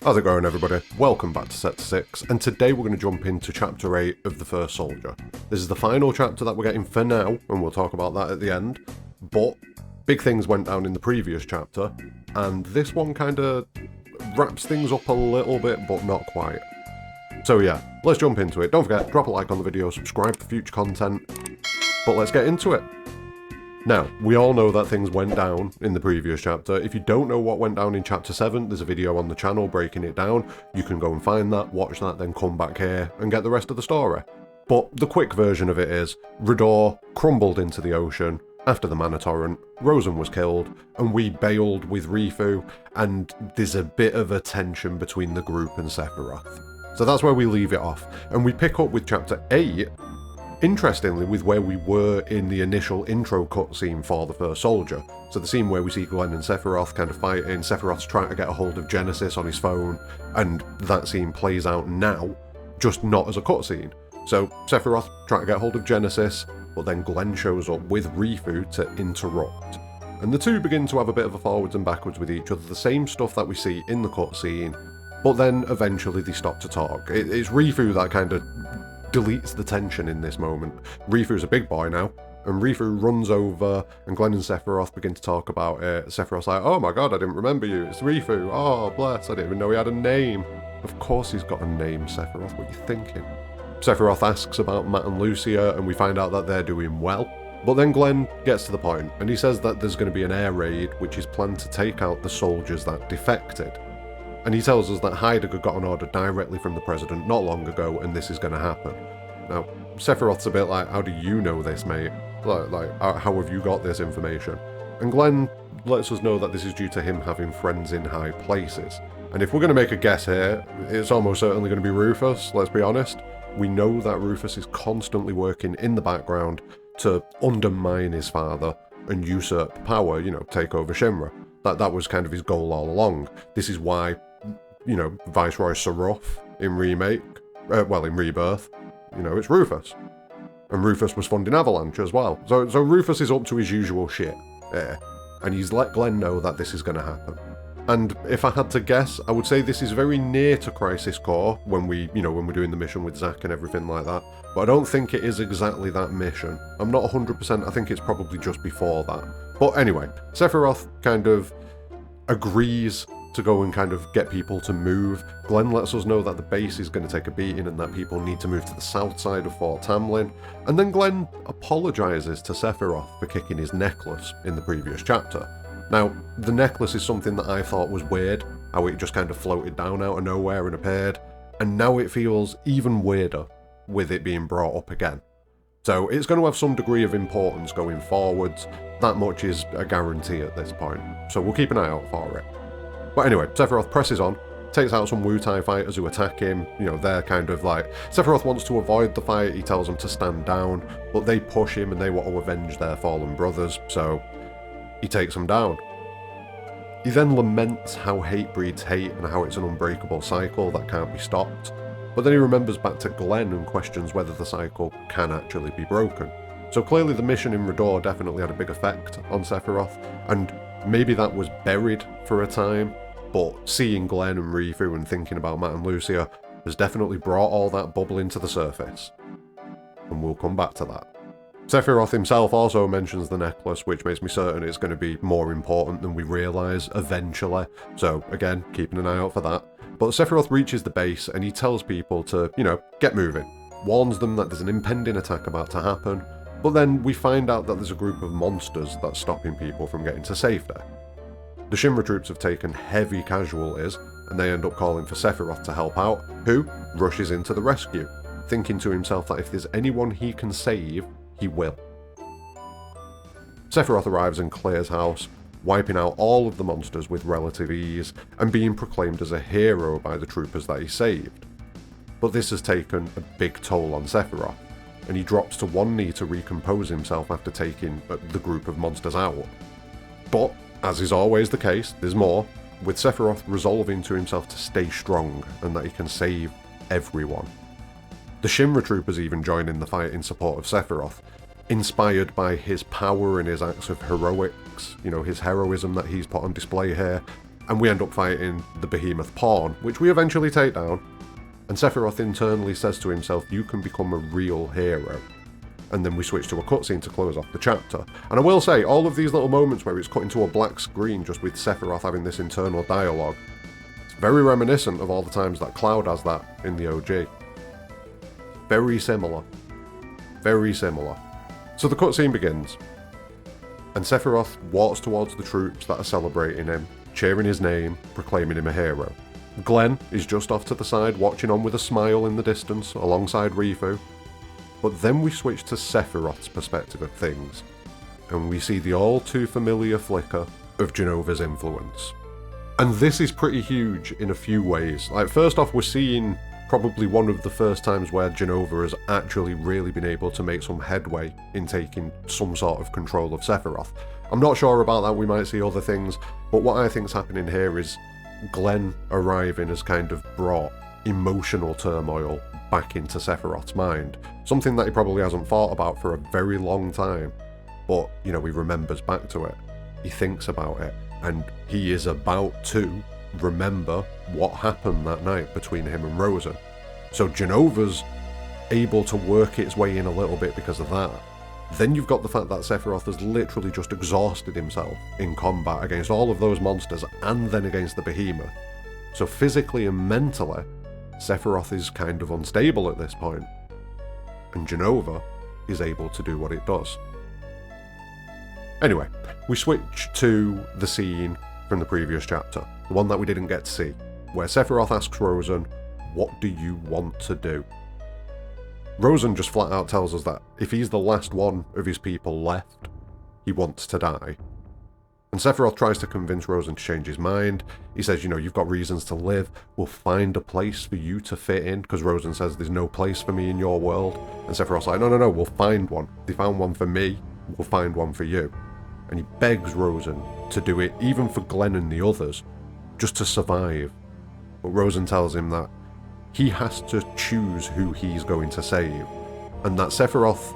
How's it going, everybody? Welcome back to Set 6, and today we're going to jump into Chapter 8 of The First Soldier. This is the final chapter that we're getting for now, and we'll talk about that at the end, but big things went down in the previous chapter, and this one kind of wraps things up a little bit, but not quite. So yeah, let's jump into it. Don't forget, drop a like on the video, subscribe for future content, but let's get into it. Now, we all know that things went down in the previous chapter. If you don't know what went down in Chapter 7, there's a video on the channel breaking it down. You can go and find that, watch that, then come back here and get the rest of the story. But the quick version of it is, Rador crumbled into the ocean after the Mana Torrent, Rosen was killed, and we bailed with Rifu, and there's a bit of a tension between the group and Sephiroth. So that's where we leave it off, and we pick up with Chapter 8, interestingly, with where we were in the initial intro cutscene for The First Soldier. So the scene where we see Glenn and Sephiroth kind of fighting, Sephiroth's trying to get a hold of Genesis on his phone, and that scene plays out now, just not as a cutscene. So Sephiroth trying to get a hold of Genesis, but then Glenn shows up with Rifu to interrupt. And the two begin to have a bit of a forwards and backwards with each other, the same stuff that we see in the cutscene, but then eventually they stop to talk. It's Rifu that kind of deletes the tension in this moment. Rifu's a big boy now, and Rifu runs over, and Glenn and Sephiroth begin to talk about it. Sephiroth's like, oh my god, I didn't remember you, it's Rifu, oh bless, I didn't even know he had a name. Of course he's got a name, Sephiroth, what are you thinking? Sephiroth asks about Matt and Lucia, and we find out that they're doing well. But then Glenn gets to the point, and he says that there's going to be an air raid which is planned to take out the soldiers that defected. And he tells us that Heidegger got an order directly from the president not long ago, and this is going to happen. Now, Sephiroth's a bit like, how do you know this, mate? Like, how have you got this information? And Glenn lets us know that this is due to him having friends in high places. And if we're going to make a guess here, it's almost certainly going to be Rufus, let's be honest. We know that Rufus is constantly working in the background to undermine his father and usurp power, take over Shinra. That was kind of his goal all along. This is why, Viceroy Sephiroth in in Rebirth, it's Rufus. And Rufus was funding Avalanche as well. So Rufus is up to his usual shit. Yeah. And he's let Glenn know that this is going to happen. And if I had to guess, I would say this is very near to Crisis Core when we're doing the mission with Zack and everything like that. But I don't think it is exactly that mission. I'm not 100%, I think it's probably just before that. But anyway, Sephiroth kind of agrees to go and kind of get people to move. Glenn lets us know that the base is going to take a beating and that people need to move to the south side of Fort Tamlin. And then Glenn apologises to Sephiroth for kicking his necklace in the previous chapter. Now, the necklace is something that I thought was weird, how it just kind of floated down out of nowhere and appeared, and now it feels even weirder with it being brought up again. So it's going to have some degree of importance going forwards, that much is a guarantee at this point, so we'll keep an eye out for it. But anyway, Sephiroth presses on, takes out some Wu-Tai fighters who attack him, they're kind of like, Sephiroth wants to avoid the fight, he tells them to stand down, but they push him and they want to avenge their fallen brothers, so he takes them down. He then laments how hate breeds hate and how it's an unbreakable cycle that can't be stopped. But then he remembers back to Glenn and questions whether the cycle can actually be broken. So clearly the mission in Rador definitely had a big effect on Sephiroth, and maybe that was buried for a time, but seeing Glenn and Rifu and thinking about Matt and Lucia has definitely brought all that bubbling to the surface. And we'll come back to that. Sephiroth himself also mentions the necklace, which makes me certain it's going to be more important than we realise eventually. So again, keeping an eye out for that. But Sephiroth reaches the base and he tells people to, get moving. Warns them that there's an impending attack about to happen. But then we find out that there's a group of monsters that's stopping people from getting to safety. The Shinra troops have taken heavy casualties and they end up calling for Sephiroth to help out, who rushes into the rescue, thinking to himself that if there's anyone he can save, he will. Sephiroth arrives and clears house, wiping out all of the monsters with relative ease, and being proclaimed as a hero by the troopers that he saved. But this has taken a big toll on Sephiroth, and he drops to one knee to recompose himself after taking the group of monsters out. But, as is always the case, there's more, with Sephiroth resolving to himself to stay strong, and that he can save everyone. The Shinra troopers even join in the fight in support of Sephiroth, inspired by his power and his acts of heroics, his heroism that he's put on display here, and we end up fighting the behemoth pawn, which we eventually take down, and Sephiroth internally says to himself, you can become a real hero. And then we switch to a cutscene to close off the chapter. And I will say, all of these little moments where it's cut into a black screen just with Sephiroth having this internal dialogue, it's very reminiscent of all the times that Cloud has that in the OG. Very similar. Very similar. So the cutscene begins, and Sephiroth walks towards the troops that are celebrating him, cheering his name, proclaiming him a hero. Glenn is just off to the side, watching on with a smile in the distance, alongside Rifu. But then we switch to Sephiroth's perspective of things, and we see the all too familiar flicker of Jenova's influence. And this is pretty huge in a few ways. Like, first off, we're seeing probably one of the first times where Jenova has actually really been able to make some headway in taking some sort of control of Sephiroth. I'm not sure about that, we might see other things, but what I think's happening here is Glenn arriving has kind of brought emotional turmoil back into Sephiroth's mind. Something that he probably hasn't thought about for a very long time, but, you know, he remembers back to it. He thinks about it, and he is about to remember what happened that night between him and Rosen. So Jenova's able to work its way in a little bit because of that. Then you've got the fact that Sephiroth has literally just exhausted himself in combat against all of those monsters and then against the behemoth. So physically and mentally, Sephiroth is kind of unstable at this point, and Jenova is able to do what it does. Anyway, we switch to the scene from the previous chapter, the one that we didn't get to see, where Sephiroth asks Rosen, what do you want to do? Rosen just flat out tells us that if he's the last one of his people left, he wants to die. And Sephiroth tries to convince Rosen to change his mind. He says, you know, you've got reasons to live, we'll find a place for you to fit in, because Rosen says there's no place for me in your world. And Sephiroth's like, no, we'll find one. They found one for me, we'll find one for you. And he begs Rosen to do it, even for Glenn and the others, just to survive. But Rosen tells him that he has to choose who he's going to save, and that Sephiroth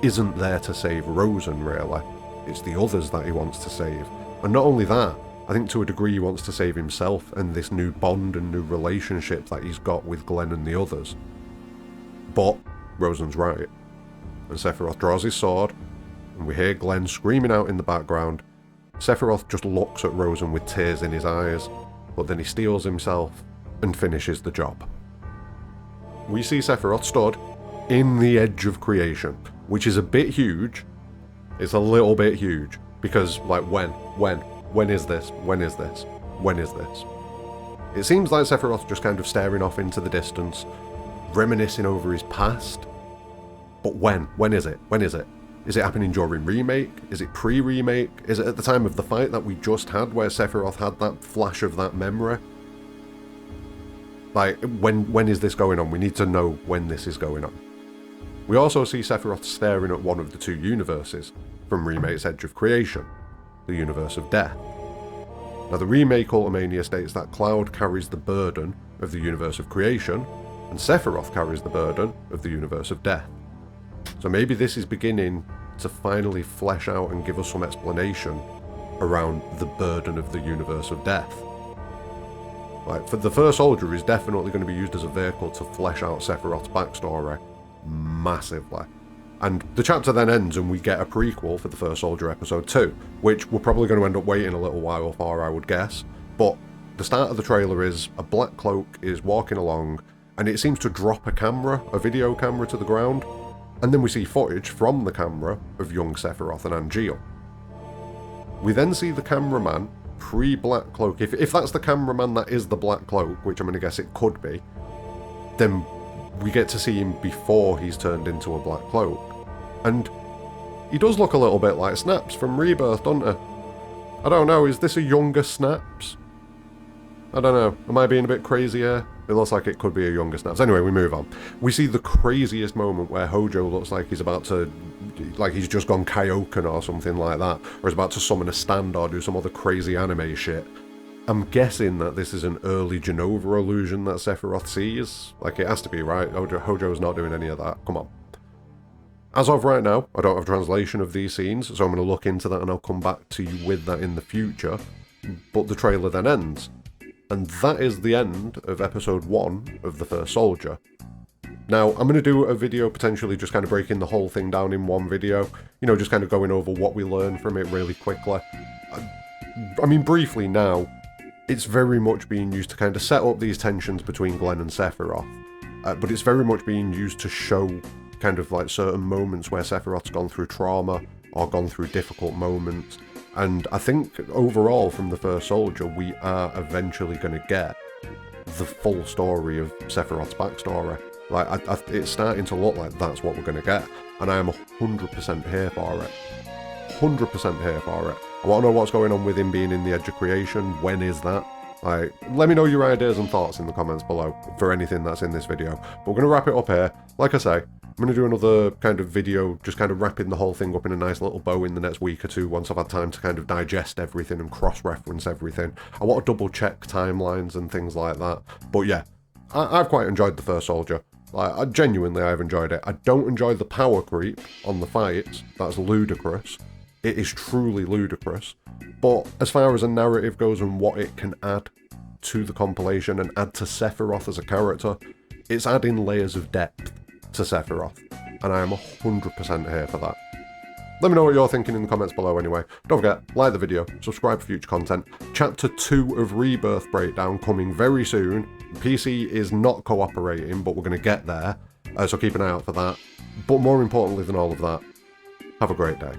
isn't there to save Rosen, really. It's the others that he wants to save. And not only that, I think to a degree he wants to save himself and this new bond and new relationship that he's got with Glenn and the others. But Rosen's right. And Sephiroth draws his sword, and we hear Glenn screaming out in the background. Sephiroth just looks at Rosen with tears in his eyes, but then he steels himself and finishes the job. We see Sephiroth stood in the edge of creation, which is a bit huge. It's a little bit huge, because, like, when is this? When is this? When is this? It seems like Sephiroth's just kind of staring off into the distance, reminiscing over his past. But when? When is it? When is it? Is it happening during remake? Is it pre-remake? Is it at the time of the fight that we just had, where Sephiroth had that flash of that memory? Like, when is this going on? We need to know when this is going on. We also see Sephiroth staring at one of the two universes from Remake's Edge of Creation, the universe of death. Now, the remake Ultimania states that Cloud carries the burden of the universe of creation, and Sephiroth carries the burden of the universe of death. So maybe this is beginning to finally flesh out and give us some explanation around the burden of the universe of death. Like, for the first soldier is definitely going to be used as a vehicle to flesh out Sephiroth's backstory massively. And the chapter then ends and we get a prequel for the first soldier episode 2, which we're probably going to end up waiting a little while for, I would guess. But the start of the trailer is a black cloak is walking along, and it seems to drop a video camera to the ground, and then we see footage from the camera of young Sephiroth and Angeal. We then see the cameraman pre-black cloak. If that's the cameraman that is the black cloak, which I'm going to guess it could be, then we get to see him before he's turned into a black cloak. And he does look a little bit like Snaps from Rebirth, doesn't he? I don't know, is this a younger Snaps? I don't know, am I being a bit crazy here? It looks like it could be a younger Snaps. Anyway, we move on. We see the craziest moment where Hojo looks like he's about to, like he's just gone Kaioken or something like that, or is about to summon a stand or do some other crazy anime shit. I'm guessing that this is an early Jenova illusion that Sephiroth sees. Like, it has to be, right? Hojo's not doing any of that. Come on. As of right now, I don't have translation of these scenes, so I'm going to look into that and I'll come back to you with that in the future. but the trailer then ends. And that is the end of episode 1 of The First Soldier. Now, I'm going to do a video potentially just kind of breaking the whole thing down in one video, you know, just kind of going over what we learned from it really quickly. I mean, briefly now, it's very much being used to kind of set up these tensions between Glenn and Sephiroth, but it's very much being used to show kind of like certain moments where Sephiroth's gone through trauma or gone through difficult moments. And I think overall from The First Soldier, we are eventually going to get the full story of Sephiroth's backstory. Like, it's starting to look like that's what we're going to get, and I am 100% here for it. 100% here for it. I want to know what's going on with him being in the Edge of Creation. When is that? Like, let me know your ideas and thoughts in the comments below for anything that's in this video. But we're going to wrap it up here. Like I say, I'm going to do another kind of video just kind of wrapping the whole thing up in a nice little bow in the next week or two once I've had time to kind of digest everything and cross-reference everything. I want to double-check timelines and things like that. But yeah, I've quite enjoyed The First Soldier. Like, I've enjoyed it. I don't enjoy the power creep on the fights. That's ludicrous. It is truly ludicrous. But as far as a narrative goes and what it can add to the compilation and add to Sephiroth as a character, it's adding layers of depth to Sephiroth. And I am 100% here for that. Let me know what you're thinking in the comments below anyway. Don't forget, like the video, subscribe for future content. Chapter 2 of Rebirth Breakdown coming very soon. PC is not cooperating, but we're going to get there. So keep an eye out for that. But more importantly than all of that, have a great day.